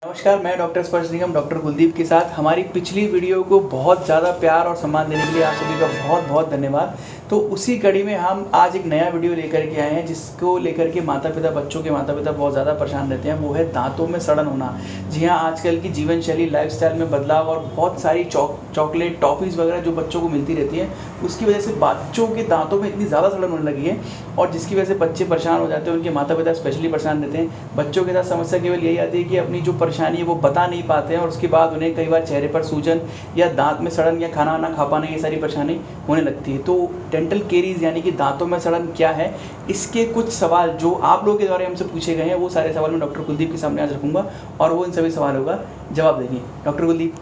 नमस्कार, मैं डॉक्टर स्पर्श निगम डॉक्टर कुलदीप के साथ हमारी पिछली वीडियो को बहुत ज़्यादा प्यार और सम्मान देने के लिए आप सभी का बहुत बहुत धन्यवाद। तो उसी कड़ी में हम आज एक नया वीडियो लेकर के आए हैं जिसको लेकर के बच्चों के माता पिता बहुत ज़्यादा परेशान रहते हैं। वो है दांतों में सड़न होना। जी हाँ, आजकल की जीवन शैली लाइफस्टाइल में बदलाव और बहुत सारी चॉकलेट टॉफ़ीज़ वगैरह जो बच्चों को मिलती रहती हैं, उसकी वजह से बच्चों के दांतों में इतनी ज़्यादा सड़न होने लगी है और जिसकी वजह से बच्चे परेशान हो जाते हैं, उनके माता पिता स्पेशली परेशान रहते हैं। बच्चों के साथ समस्या केवल यही आती है कि अपनी जो परेशानी है वो बता नहीं पाते हैं और उसके बाद उन्हें कई बार चेहरे पर सूजन या दांत में सड़न या खाना ना खा पाना, ये सारी परेशानी होने लगती है। तो डेंटल केरीज यानी कि दांतों में सड़न क्या है, इसके कुछ सवाल जो आप लोगों के द्वारा हमसे पूछे गए हैं, वो सारे सवाल मैं डॉक्टर कुलदीप के सामने आज रखूंगा और वो इन सभी सवालों का जवाब देंगे। डॉक्टर कुलदीप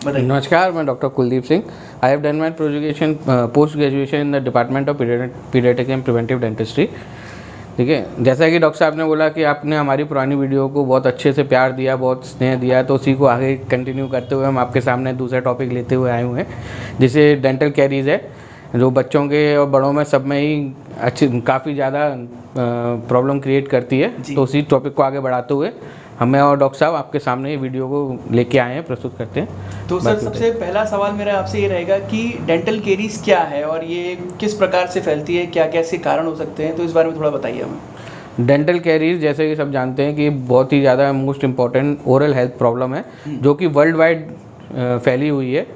बताइए। नमस्कार, मैं doctor Kuldeep Singh. I have done my education post graduation in the department of paediatric and preventive dentistry. ठीक है, जैसा कि डॉक्टर साहब ने बोला कि आपने हमारी पुरानी वीडियो को बहुत अच्छे से प्यार दिया, बहुत स्नेह दिया, तो उसी को आगे कंटिन्यू करते हुए हम आपके सामने दूसरा टॉपिक लेते हुए आए हुए हैं, जिसे डेंटल कैरीज है, जो बच्चों के और बड़ों में सब में ही अच्छी काफ़ी ज़्यादा प्रॉब्लम क्रिएट करती है। तो उसी टॉपिक को आगे बढ़ाते हुए हमें और डॉक्टर साहब आपके सामने ये वीडियो को लेके आए हैं, प्रस्तुत करते हैं। तो सर, सबसे पहला सवाल मेरा आपसे ये रहेगा कि डेंटल केरीज क्या है और ये किस प्रकार से फैलती है, क्या क्या इसके कारण हो सकते हैं, तो इस बारे में थोड़ा बताइए हमें। डेंटल कैरीज जैसे कि सब जानते हैं कि बहुत ही ज़्यादा most important oral health problem है, जो कि वर्ल्ड वाइड फैली हुई है,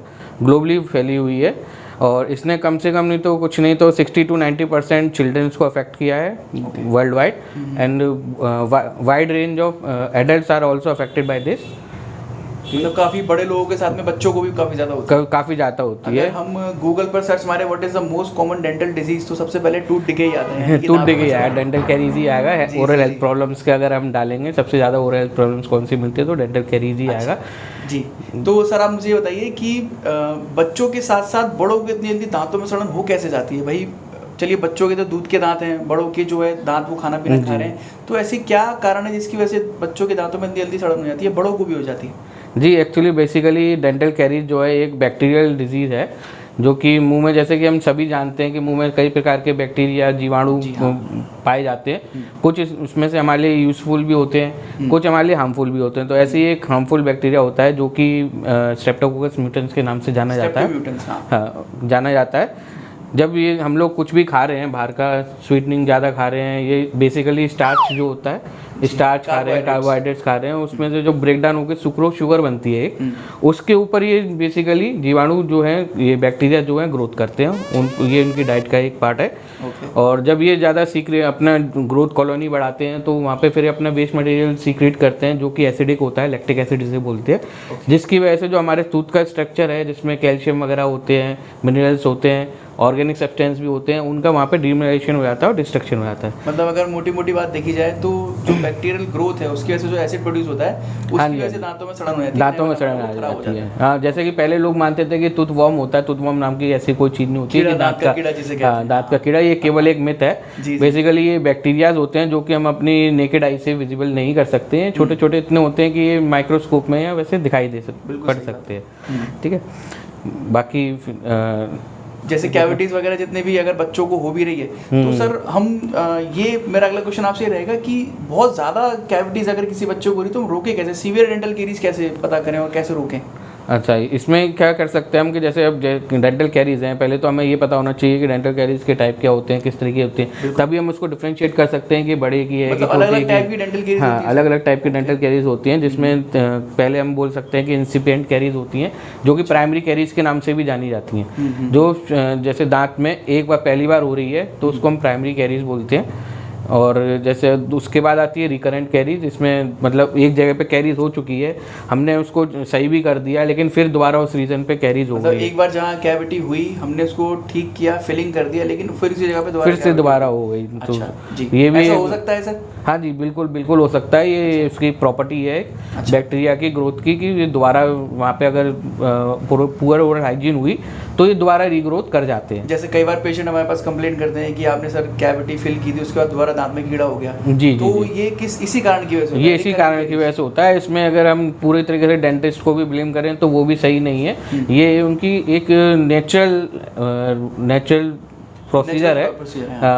ग्लोबली फैली हुई है। और इसने कम से कम नहीं तो कुछ नहीं तो 60 to 90% चिल्ड्रंस को अफेक्ट किया है world wide, and wide range of adults are also affected by this. मतलब काफ़ी बड़े लोगों के साथ में बच्चों को भी काफ़ी ज़्यादा होती है। काफ़ी ज़्यादा होती है। हम गूगल पर सर्च मारे what is the most common dental disease, तो सबसे पहले टूथ डिके ही आता है। टूथ डिके आया, डेंटल कैरीज ही आएगा। ओरल हेल्थ प्रॉब्लम्स के अगर हम डालेंगे, सबसे ज़्यादा ओरल हेल्थ प्रॉब्लम्स कौन सी मिलती है, तो डेंटल कैरीज ही आएगा। जी, तो सर आप मुझे ये बताइए कि बच्चों के साथ साथ बड़ों को इतनी जल्दी दांतों में सड़न हो कैसे जाती है? भाई चलिए, बच्चों के तो दूध के दांत हैं, बड़ों के जो है दांत वो खाना पीना खा रहे हैं, तो ऐसी क्या कारण है जिसकी वजह से बच्चों के दांतों में इतनी जल्दी सड़न हो जाती है, बड़ों को भी हो जाती है? जी, एक्चुअली बेसिकली डेंटल कैरीज जो है एक बैक्टीरियल डिजीज़ है, जो कि मुंह में, जैसे कि हम सभी जानते हैं कि मुंह में कई प्रकार के बैक्टीरिया जीवाणु पाए जाते हैं। कुछ उसमें से हमारे लिए यूज़फुल भी होते हैं, कुछ हमारे लिए हार्मफुल भी होते हैं। तो ऐसे ही एक हार्मफुल बैक्टीरिया होता है जो कि स्ट्रेप्टोकोकस म्यूटेंस के नाम से जाना जाता है। हाँ, जाना जाता है। जब ये हम लोग कुछ भी खा रहे हैं, बाहर का स्वीटनिंग ज़्यादा खा रहे हैं, ये बेसिकली स्टार्च जो होता है, स्टार्च खा रहे हैं, कार्बोहाइड्रेट्स खा रहे हैं, उसमें से जो ब्रेकडाउन होकर सुक्रोज शुगर बनती है एक, उसके ऊपर ये बेसिकली जीवाणु जो है, ये बैक्टीरिया जो है ग्रोथ करते हैं। ये उनकी डाइट का एक पार्ट है। और जब ये ज़्यादा अपना ग्रोथ कॉलोनी बढ़ाते हैं, तो वहाँ पे फिर अपना वेस्ट मटेरियल सीक्रेट करते हैं, जो कि एसिडिक होता है, लैक्टिक एसिड जिसे बोलते हैं, जिसकी वजह से जो हमारे टूथ का स्ट्रक्चर है, जिसमें कैल्शियम वगैरह होते हैं, मिनरल्स होते हैं, ऑर्गेनिक सब्सटेंस भी होते हैं, उनका वहाँ पे डिमिनरेशन हो जाता है और डिस्ट्रक्शन हो जाता है। मतलब अगर मोटी मोटी बात देखी जाए तो जो बैक्टीरियल ग्रोथ है उसकी वजह से जो एसिड प्रोड्यूस होता है, उसकी वजह से दांतों में सड़न हो जाती है। दांतों में सड़न आ जाती है। हाँ, जैसे कि पहले लोग मानते थे कि टूथ वॉर्म होता है, टूथ वॉर्म नाम की ऐसी कोई चीज़ नहीं होती है। दांत का कीड़ा जिसे कहते हैं। दांत का कीड़ा, ये केवल एक मिथ है। बेसिकली ये बैक्टीरियाज होते हैं जो कि हम अपनी नेकेड आई से विजिबल नहीं कर सकते हैं। छोटे छोटे इतने होते हैं कि ये माइक्रोस्कोप में या वैसे दिखाई पड़ सकते हैं। ठीक है, बाकी जैसे कैविटीज़ वगैरह जितने भी अगर बच्चों को हो भी रही है, तो सर हम ये मेरा अगला क्वेश्चन आपसे रहेगा कि बहुत ज़्यादा कैविटीज़ अगर किसी बच्चों को हो रही तो हम रोकें कैसे? सीवियर डेंटल कैरीज कैसे पता करें और कैसे रोकें? अच्छा, इसमें क्या कर सकते हैं हम कि जैसे अब डेंटल कैरीज हैं, पहले तो हमें ये पता होना चाहिए कि डेंटल कैरीज के टाइप क्या होते हैं, किस तरीके होते हैं, तभी हम उसको डिफरेंशिएट कर सकते हैं कि बड़े की है, मतलब अलग अलग टाइप की डेंटल कैरीज। हाँ, अलग अलग टाइप की डेंटल कैरीज होती हैं, जिसमें पहले हम बोल सकते हैं कि इंसिपिएंट कैरीज होती हैं, जो कि प्राइमरी कैरीज के नाम से भी जानी जाती हैं। जो जैसे दांत में एक बार पहली बार हो रही है तो उसको हम प्राइमरी कैरीज बोलते हैं। और जैसे उसके बाद आती है रिकरेंट कैरीज, इसमें मतलब एक जगह पे कैरीज हो चुकी है, हमने उसको सही भी कर दिया, लेकिन फिर दोबारा उस रीजन पे कैरीज हो गई। एक बार जहाँ कैविटी हुई हमने उसको ठीक किया, फिलिंग कर दिया, लेकिन फिर उसी जगह पे फिर से दोबारा हो गई। तो ये भी ऐसा हो सकता है सर? हाँ जी, बिल्कुल बिल्कुल हो सकता है। ये उसकी प्रॉपर्टी है बैक्टीरिया की ग्रोथ की, कि ये दोबारा वहाँ पे अगर पुअर ओरल हाइजीन हुई तो ये दोबारा रीग्रोथ कर जाते हैं। जैसे कई बार पेशेंट हमारे पास कंप्लेंट करते हैं कि आपने सर कैविटी फिल की थी, उसके बाद दोबारा दांत में कीड़ा हो गया। जी, तो ये इसी कारण की वजह से? ये इसी कारण की वजह से होता है। इसमें अगर हम पूरे तरीके से डेंटिस्ट को भी ब्लेम करें तो वो भी सही नहीं है। ये उनकी एक नेचुरल प्रोसीजर है,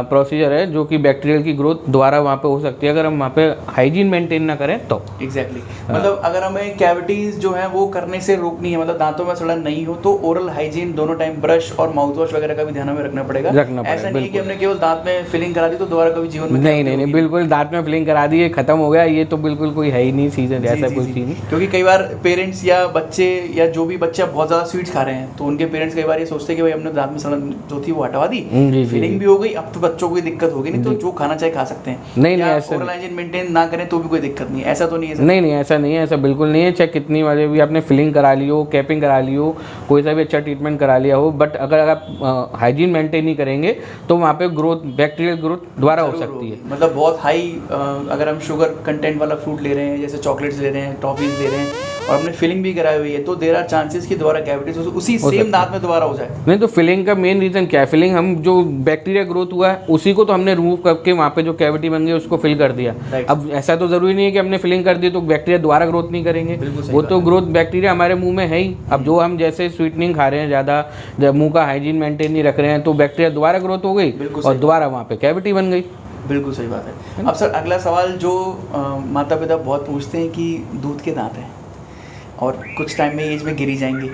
प्रोसीजर है जो कि बैक्टीरियल की ग्रोथ दोबारा वहाँ पे हो सकती है अगर हम वहाँ पे हाइजीन मेंटेन ना करें तो। एग्जैक्टली मतलब अगर हमें कैविटीज जो है वो करने से रोकनी है, मतलब दांतों में सड़न नहीं हो, तो ओरल हाइजीन दोनों टाइम ब्रश और माउथ वॉश वगैरह का भी ध्यान हमें रखना पड़ेगा। ऐसा नहीं कि हमने केवल दांत में फिलिंग करा दी तो दोबारा कभी जीवन में नहीं, बिल्कुल दांत में फिलिंग करा दी खत्म हो गया, ये तो बिल्कुल कोई है ही नहीं सीजन, ऐसा कोई सीन नहीं। क्योंकि कई बार पेरेंट्स या बच्चे या जो भी बच्चा बहुत ज़्यादा स्वीट्स खा रहे हैं तो उनके पेरेंट्स कई बार ये सोचते हैं कि भाई हमने दांत में सड़न जो थी वो हटवा दी, फीलिंग भी हो गई, अब तो बच्चों को कोई दिक्कत होगी नहीं, तो जो खाना चाहे खा सकते हैं। नहीं ऐसा ओरल हाइजीन मेंटेन ना करें तो भी कोई दिक्कत नहीं है, ऐसा तो नहीं है? नहीं ऐसा नहीं है, ऐसा बिल्कुल नहीं है। चाहे कितनी बार भी आपने फिलिंग करा ली हो, कैपिंग करा ली हो, कोई सा भी अच्छा ट्रीटमेंट करा लिया हो, बट अगर आप हाइजीन मेंटेन नहीं करेंगे तो वहाँ पे ग्रोथ, बैक्टीरियल ग्रोथ दोबारा हो सकती है। मतलब बहुत हाई अगर हम शुगर कंटेंट वाला फ्रूट ले रहे हैं, जैसे चॉकलेट्स ले रहे हैं, टॉफीज ले रहे हैं और हमने फिलिंग भी कराई हुई है, तो देयर आर चांसेस कि दोबारा कैविटीज उसी सेम दांत में दोबारा हो जाए। नहीं तो फिलिंग का मेन रीजन क्या है? फिलिंग हम जो बैक्टीरिया ग्रोथ हुआ है उसी को तो हमने रिमूव करके वहाँ पे जो कैविटी बन गई उसको फिल कर दिया। अब ऐसा तो जरूरी नहीं है कि हमने फिलिंग कर दी तो बैक्टीरिया दोबारा ग्रोथ नहीं करेंगे, वो तो ग्रोथ बैक्टीरिया हमारे मुंह में है ही। अब जो हम जैसे स्वीटनिंग खा रहे हैं ज़्यादा, जब मुंह का हाइजीन मेंटेन नहीं रख रहे हैं तो बैक्टीरिया दोबारा ग्रोथ हो गई और दोबारा वहाँ पे कैविटी बन गई। बिल्कुल सही बात है। अब सर अगला सवाल जो माता पिता बहुत पूछते हैं कि दूध के दांत हैं और कुछ टाइम में एज में गिरी जाएंगे,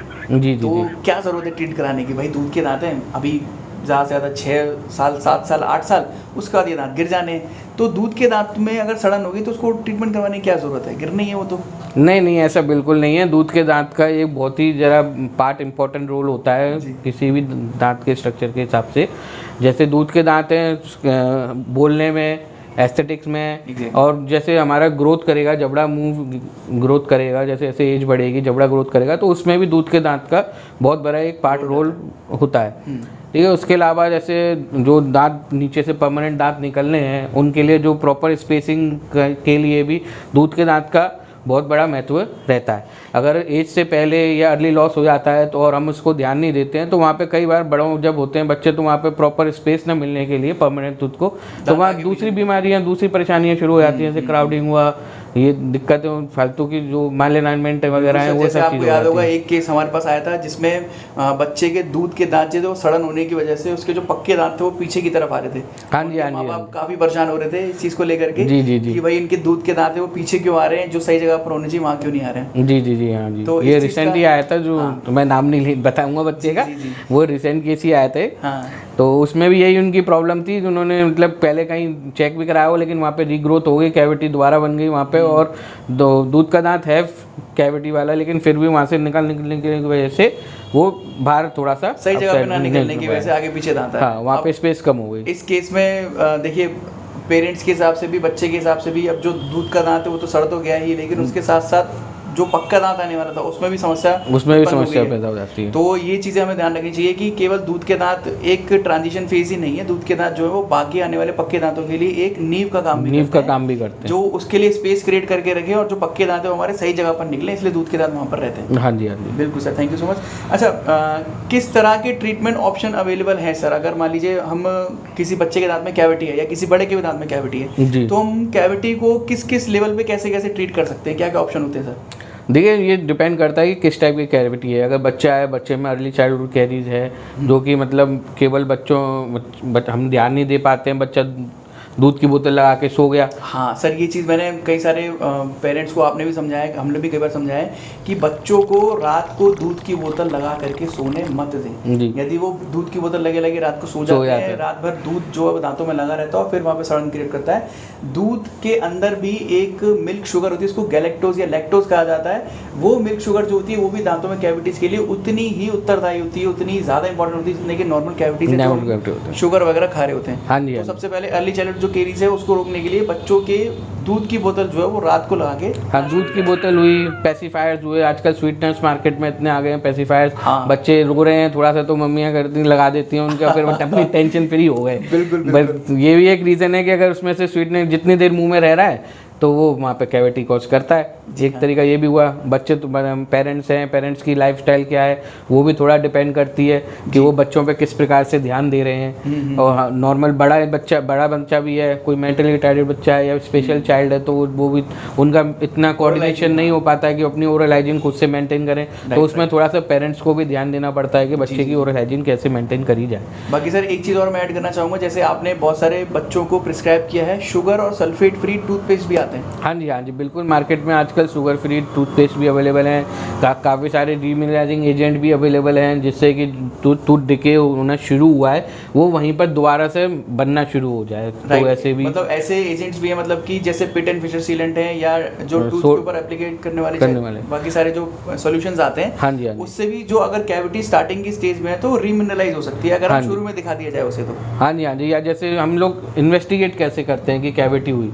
तो क्या ज़रूरत है ट्रीट कराने की? भाई दूध के दांत हैं, अभी ज़्यादा से ज़्यादा 6 साल 7 साल 8 साल, उसके बाद ये दांत गिर जाने, तो दूध के दांत में अगर सड़न होगी तो उसको ट्रीटमेंट करवाने की क्या ज़रूरत है? गिर नहीं है वो तो? नहीं ऐसा बिल्कुल नहीं है। दूध के दांत का एक बहुत ही ज़रा पार्ट इम्पोर्टेंट रोल होता है किसी भी दांत के स्ट्रक्चर के हिसाब से। जैसे दूध के दांत हैं बोलने में, एस्थेटिक्स में, और जैसे हमारा ग्रोथ करेगा, जबड़ा मुंह ग्रोथ करेगा, जैसे जैसे एज बढ़ेगी जबड़ा ग्रोथ करेगा, तो उसमें भी दूध के दांत का बहुत बड़ा एक पार्ट रोल होता है। ठीक है, उसके अलावा जैसे जो दांत नीचे से परमानेंट दांत निकलने हैं उनके लिए जो प्रॉपर स्पेसिंग के लिए भी दूध के दांत का बहुत बड़ा महत्व रहता है। अगर एज से पहले या अर्ली लॉस हो जाता है तो और हम उसको ध्यान नहीं देते हैं तो वहाँ पे कई बार बड़ों जब होते हैं बच्चे तो वहाँ पे प्रॉपर स्पेस ना मिलने के लिए परमानेंट दूध को, तो वहाँ दूसरी बीमारियाँ, दूसरी परेशानियाँ शुरू हो जाती हैं, जैसे क्राउडिंग हुआ, ये दिक्कतें फालतू की जो माल अलाइनमेंट वगैरह है वो सब आपको याद होगा एक केस हमारे पास आया था जिसमें बच्चे के दूध के दांत जो सड़न होने की वजह से उसके जो पक्के दांत थे वो पीछे की तरफ आ रहे थे। हाँ जी आप काफी परेशान हो रहे थे इस चीज को लेकर के कि भाई इनके दूध के दांत है वो पीछे क्यों आ रहे हैं, जो सही जगह पर होने चाहिए वहाँ क्यों नहीं आ रहे हैं। जी हाँ जी, तो ये रिसेंटली आया था जो मैं नाम नहीं बताऊंगा बच्चे का, वो रिसेंट केस ही आए थे। तो उसमें भी यही उनकी प्रॉब्लम थी, उन्होंने मतलब पहले कहीं चेक भी कराया हो लेकिन वहाँ पे रीग्रोथ हो गई, कैविटी दोबारा बन गई वहाँ पे, और दूध का दांत है कैविटी वाला लेकिन फिर भी वहाँ से निकलने की वजह से वो बाहर थोड़ा सा सही जगह पे ना निकलने की वजह से आगे पीछे दांत है। हाँ, वहाँ पे स्पेस कम हो गई। इस केस में देखिए पेरेंट्स के हिसाब से भी, बच्चे के हिसाब से भी, अब जो दूध का दांत है वो तो सड़ तो गया ही, लेकिन उसके साथ साथ जो पक्का दांत आने वाला था उसमें भी समस्या पैदा हो जाती है। तो ये चीज़ें हमें ध्यान रखनी चाहिए कि केवल दूध के दांत एक ट्रांजिशन फेज ही नहीं है, दूध के दांत जो है वो बाकी आने वाले पक्के दांतों के लिए एक नींव का काम भी करते हैं, जो उसके लिए स्पेस क्रिएट करके रखे और जो पक्के दांत है वो हमारे सही जगह पर निकले, इसलिए दूध के दांत वहाँ पर रहते हैं। हाँ जी बिल्कुल sir, thank you so much. अच्छा किस तरह के ट्रीटमेंट ऑप्शन अवेलेबल हैं सर? अगर मान लीजिए हम किसी बच्चे के दांत में कैविटी है या किसी बड़े के भी दांत में कैविटी है, तो हम कैविटी को किस किस लेवल पे कैसे कैसे ट्रीट कर सकते हैं, क्या क्या ऑप्शन होते हैं सर? देखिए ये डिपेंड करता है कि किस टाइप की कैविटी है। अगर बच्चा है, बच्चे में अर्ली चाइल्डहुड कैरीज है जो कि मतलब केवल हम ध्यान नहीं दे पाते हैं, बच्चा दूध की बोतल लगा के सो गया। हाँ सर, ये चीज़ मैंने कई सारे पेरेंट्स को, आपने भी समझाया, हमने भी कई बार समझाया है कि बच्चों को रात को दूध की बोतल लगा करके सोने मत दें। यदि वो दूध की बोतल लगे रात को सो जाते हैं, रात भर दूध जो है दांतों में लगा रहता है और फिर वहाँ पे सड़न क्रिएट करता है। दूध के अंदर भी एक मिल्क शुगर होती है, इसको गैलेक्टोज या लैक्टोज कहा जाता है। वो मिल्क शुगर जो होती है वो भी दांतों में कैविटीज के लिए उतनी ही उत्तरदायी होती है, उतनी ज़्यादा इंपॉर्टेंट होती है जितने कि नॉर्मल कैविटीज शुगर वगैरह खा रहे होते हैं। हाँ जी, तो सबसे पहले अर्ली चाइल्डहुड जो केरीज है उसको रोकने के लिए बच्चों के दूध की बोतल जो है वो रात को लगा के, हाँ दूध की बोतल हुई, पेसिफायर्स हुए, आजकल स्वीटनर्स मार्केट में इतने आ गए हैं पेसिफायर्स। हाँ। बच्चे रो रहे हैं थोड़ा सा तो मम्मियाँ करती लगा देती हैं उनका, फिर अपनी टेंशन फ्री हो गए। बिल्कुल। ये भी एक रीज़न है कि अगर उसमें से स्वीटनर जितनी देर मुंह में रह रहा है तो वो वहाँ पे कैविटी कॉज करता है। एक तरीका ये भी हुआ। बच्चे तो पेरेंट्स हैं, पेरेंट्स की लाइफस्टाइल क्या है वो भी थोड़ा डिपेंड करती है कि वो बच्चों पे किस प्रकार से ध्यान दे रहे हैं। और नॉर्मल बड़ा बच्चा भी है, कोई मेंटली रिटार्डेड बच्चा है या स्पेशल चाइल्ड है, तो वो भी उनका इतना कोऑर्डिनेशन नहीं हो पाता है कि अपनी ओरल हाइजीन खुद से मेंटेन करें। तो उसमें थोड़ा सा पेरेंट्स को भी ध्यान देना पड़ता है कि बच्चे की ओरल हाइजीन कैसे मेंटेन करी जाए। बाकी सर एक चीज़ और मैं ऐड करना चाहूँगा, जैसे आपने बहुत सारे बच्चों को प्रिस्क्राइब किया है, शुगर और सल्फेट फ्री टूथपेस्ट भी आते हैं। हाँ जी बिल्कुल। मार्केट में आजकल शुगर फ्री टूथपेस्ट भी अवेलेबल हैं, काफ़ी सारे डीमिनरलाइजिंग एजेंट भी अवेलेबल हैं, जिससे कि टूथ डिके होना शुरू हुआ है वो वहीं पर दोबारा से बनना शुरू हो जाए। तो ऐसे भी मतलब ऐसे एजेंट्स भी हैं, मतलब कि जैसे पिट एंड फिशर सीलेंट है या जो टूथ के ऊपर एप्लीकेट करने वाले बाकी सारे जो सॉल्यूशंस आते हैं, हाँ जी उससे भी जो अगर कैविटी स्टार्टिंग की स्टेज में है तो रीमिनरलाइज हो सकती है अगर हम शुरू में दिखा दिया जाए उसे तो। हाँ जी। या जैसे हम लोग इन्वेस्टिगेट कैसे करते हैं कि कैविटी हुई।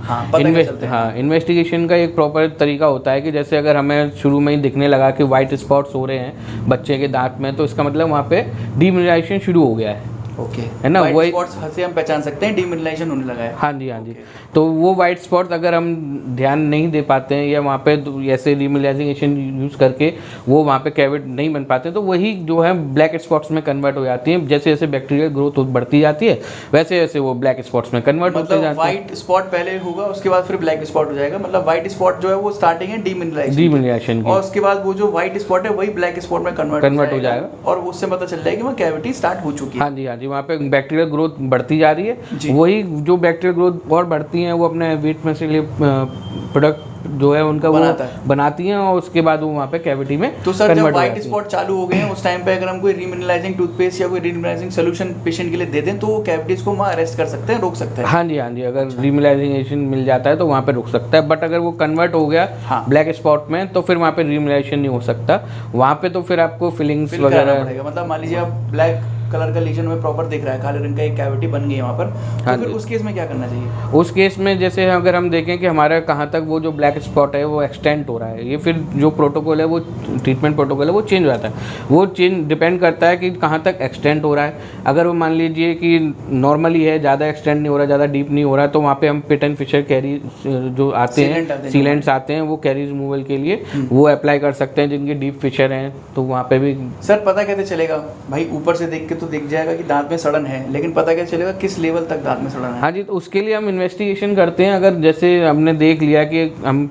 इन्वेस्टिगेशन का एक प्रॉपर तरीका होता है कि जैसे अगर हमें शुरू में ही दिखने लगा कि वाइट स्पॉट्स हो रहे हैं बच्चे के दांत में, तो इसका मतलब वहाँ पे डीमिनरलाइजेशन शुरू हो गया है। ओके है ना, वही स्पॉट्स से हम पहचान सकते हैं डीमिनरलाइजेशन होने लगा है। हाँ जी। तो वो वाइट स्पॉट अगर हम ध्यान नहीं दे पाते हैं या वहाँ पे ऐसे डीमिनरलाइजेशन यूज़ करके वो वहाँ पे कैविट नहीं बन पाते, तो वही जो है ब्लैक स्पॉट्स में कन्वर्ट हो जाती है। जैसे जैसे बैक्टीरियल ग्रोथ बढ़ती जाती है वैसे वैसे वो ब्लैक स्पॉट्स में कन्वर्ट होते जाते हैं। व्हाइट स्पॉट पहले होगा, उसके बाद फिर ब्लैक स्पॉट हो जाएगा। मतलब व्हाइट स्पॉट जो है वो स्टार्टिंग है डीमिनरलाइजेशन की, और उसके बाद वो जो व्हाइट स्पॉट है वही ब्लैक स्पॉट में कन्वर्ट हो जाएगा और उससे पता चल जाएगा कि वहाँ कैविटी स्टार्ट हो चुकी है। हाँ जी। वहाँ पे बैक्टीरियल ग्रोथ बढ़ती जा रही है। वही जो बैक्टीरियल ग्रोथ और बढ़ती हैं वो अपने वेट में से लिए प्रोडक्ट जो है उनका वो बनाती हैं और उसके बाद वो वहाँ पे कैविटी में तो सर जब व्हाइट स्पॉट चालू हो गए हैं उस टाइम पे अगर हम कोई रीमिनरलाइजिंग टूथपेस्ट या कोई रीमिनरलाइजिंग सॉल्यूशन पेशेंट के लिए दे दें तो वो कैविटीज को वहाँ अरेस्ट कर सकते हैं, रोक सकते हैं। हाँ जी। अगर रीमिनरलाइजेशन मिल जाता है तो वहाँ पे रुक सकता है, बट अगर वो कन्वर्ट हो गया ब्लैक स्पॉट में तो फिर वहाँ पे रीमिनरलाइजेशन नहीं हो सकता। वहाँ पे तो फिर आपको फिलिंग्स वगैरह पड़ेगा। मतलब मान लीजिए आप ब्लैक कलर का लीजन में प्रॉपर दिख रहा है, काले रंग का एक कैविटी बन गई है वहाँ पर, तो फिर उस केस में क्या करना चाहिए? उस केस में जैसे अगर हम देखें कि हमारा कहाँ तक वो जो ब्लैक स्पॉट है वो एक्सटेंड हो रहा है, ये फिर जो प्रोटोकॉल है वो ट्रीटमेंट प्रोटोकॉल है वो चेंज हो जाता है। वो चेंज डिपेंड करता है कि कहाँ तक एक्सटेंड हो रहा है। अगर वो मान लीजिए कि नॉर्मली है, ज़्यादा एक्सटेंड नहीं हो रहा, ज़्यादा डीप नहीं हो रहा, तो वहाँ पर हम पिट एंड फिशर कैरी जो आते हैं, सीलेंट्स आते हैं, वो कैरी रिमूवल के लिए वो अप्लाई कर सकते हैं जिनकी डीप फिशर हैं। तो वहाँ पर भी सर पता कैसे चलेगा भाई? ऊपर से देख के तो दिख जाएगा कि दांत में सड़न है, लेकिन पता क्या चलेगा किस लेवल तक दांत में सड़न है? हाँ जी, तो उसके लिए हम इन्वेस्टिगेशन करते हैं। अगर जैसे हमने देख लिया कि हम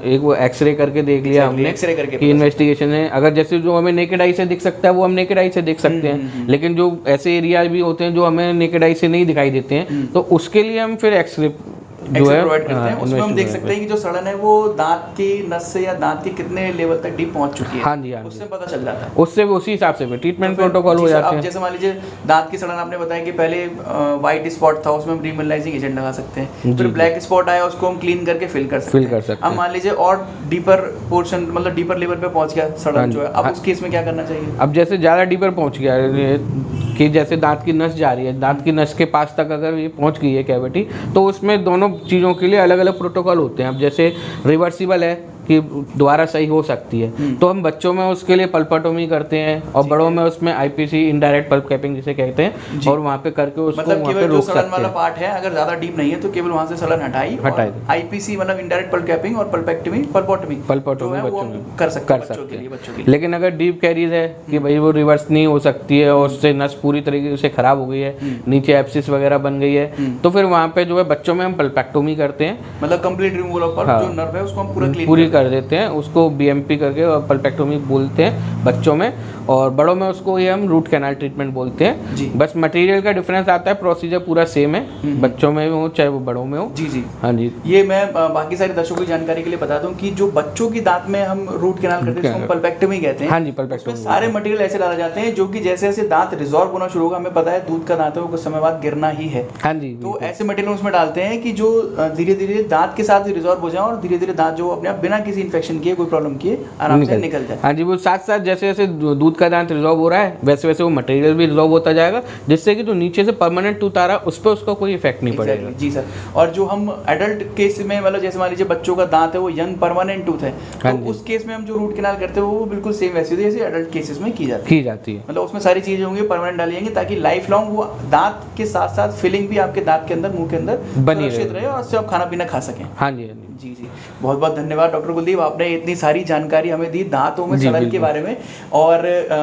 एक वो एक्सरे करके देख लिया हमने एक्सरे करके कि इन्वेस्टिगेशन है, अगर जैसे जो हमें नेकेड आई से दिख सकता है वो हम नेकेड आई से देख सकते हैं, लेकिन जो ऐसे एरिया भी होते हैं जो हमें नेकेड आई से नहीं दिखाई देते हैं तो उसके लिए हम फिर एक्सरे जो है प्रोवाइड करते हैं। उसमें हम देख सकते हैं कि जो सड़न है वो दांत की नस से या दांत के कितने लेवल तक डीप पहुंच चुकी है। हाँ जी। उससे पता चल जाता है, उससे उसी हिसाब से ट्रीटमेंट प्रोटोकॉल हो जाते हैं। जैसे मान लीजिए दांत की सड़न आपने बताया कि पहले व्हाइट स्पॉट था, उसमें हम रीमिनरलाइजिंग एजेंट लगा सकते हैं, फिर ब्लैक स्पॉट आया उसको हम क्लीन करके फिल कर सकते हैं। अब मान लीजिए और डीपर पोर्शन मतलब डीपर लेवल पे पहुंच गया सड़न जो है, अब उस केस में क्या करना चाहिए? अब जैसे ज़्यादा डीपर पहुंच गया कि जैसे दांत की नस जा रही है, दांत की नस के पास तक अगर ये पहुंच गई है कैविटी, तो उसमें दोनों चीज़ों के लिए अलग अलग प्रोटोकॉल होते हैं। अब जैसे रिवर्सिबल है कि दोबारा सही हो सकती है, तो हम बच्चों में उसके लिए पल्पाटोमी करते हैं और बड़ों में उसमें आईपीसी इंडायरेक्ट पल्प कैपिंग जिसे कहते हैं, और वहाँ पे करके उसको मतलब वहाँ पे रोक सकते हैं। वाला पार्ट है अगर ज्यादा डीप नहीं है तो केवल वहाँ से सड़न हटाई आईपीसी मतलब इंडायरेक्ट पल्प कैपिंग और पल्पेक्टमी पल्पोटमी बच्चों में कर सकते हैं। लेकिन अगर डीप कैरीज है कि भाई वो रिवर्स नहीं हो सकती है और उससे नस पूरी तरीके से खराब हो गई है, नीचे एब्सिस वगैरह बन गई है, तो फिर वहाँ पे जो है बच्चों में हम पल्पेक्टोमी करते हैं, मतलब कंप्लीट रिमूवल ऑफ पल्प, जो नर्व है उसको हम पूरी कर देते हैं, उसको बीएमपी करके और पल्पेक्टोमी बोलते हैं बच्चों में, और बड़ों में उसको ये हम रूट कैनाल ट्रीटमेंट बोलते हैं। बस मटेरियल का डिफरेंस आता है, प्रोसीजर पूरा सेम है, बच्चों में हो चाहे वो बड़ों में हो। जी हाँ जी। ये मैं बाकी सारे दर्शकों की जानकारी के लिए बता दूं कि जो बच्चों की दांत में हम रूट कैनाल करते हैं उसको पल्पेक्टोमी कहते हैं। हाँ जी, पल्पेक्टोमी। सारे मटेरियल ऐसे डाले जाते हैं जो कि जैसे जैसे दांत रिजॉर्व होना शुरू होगा, हमें पता है दूध का दांत है वो कुछ समय बाद गिरना ही है। हाँ जी। तो ऐसे मटेरियल उसमें डालते हैं कि जो धीरे धीरे दांत के साथ रिजॉर्व हो जाए और धीरे धीरे दांत जो अपने आप बिना किसी इन्फेक्शन किए, कोई प्रॉब्लम किए, आराम से निकल जाए। हाँ जी, वो साथ साथ जैसे जैसे दूध का दांत रिजॉल्व हो रहा है वैसे वैसे वो मटेरियल भी रिजॉल्व होता जाएगा, जिससे कि जो नीचे से परमानेंट टूथ आ रहा है उस पर उसका कोई इफेक्ट नहीं पड़ेगा। जी सर। और जो हम एडल्ट केस में मतलब जैसे मान लीजिए बच्चों का दांत है वो यंग परमानेंट टूथ है, तो उस केस में हम जो रूट कैनाल करते हैं वो बिल्कुल सेम वैसी होती है जैसे एडल्ट केसेस में की जाती है। मतलब उसमें सारी चीजें होंगी परमानेंट डाली जाएंगी ताकि लाइफ लॉन्ग वो दांत के साथ साथ फिलिंग भी आपके दांत के अंदर, मुंह के अंदर बनी रहे और उससे आप खाना पीना खा सकें। हाँ जी। जी जी, बहुत बहुत धन्यवाद डॉक्टर कुलदीप, आपने इतनी सारी जानकारी हमें दी दांतों में सड़न के बारे में। और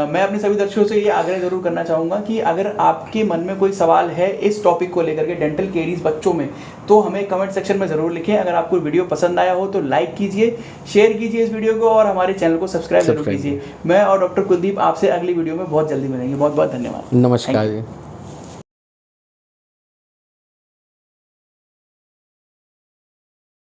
मैं अपने सभी दर्शकों से ये आग्रह जरूर करना चाहूँगा कि अगर आपके मन में कोई सवाल है इस टॉपिक को लेकर के डेंटल कैरीज बच्चों में, तो हमें कमेंट सेक्शन में ज़रूर लिखें। अगर आपको वीडियो पसंद आया हो तो लाइक कीजिए, शेयर कीजिए इस वीडियो को और हमारे चैनल को सब्सक्राइब जरूर कीजिए। मैं और डॉक्टर कुलदीप आपसे अगली वीडियो में बहुत जल्दी मिलेंगे। बहुत बहुत धन्यवाद। नमस्कार।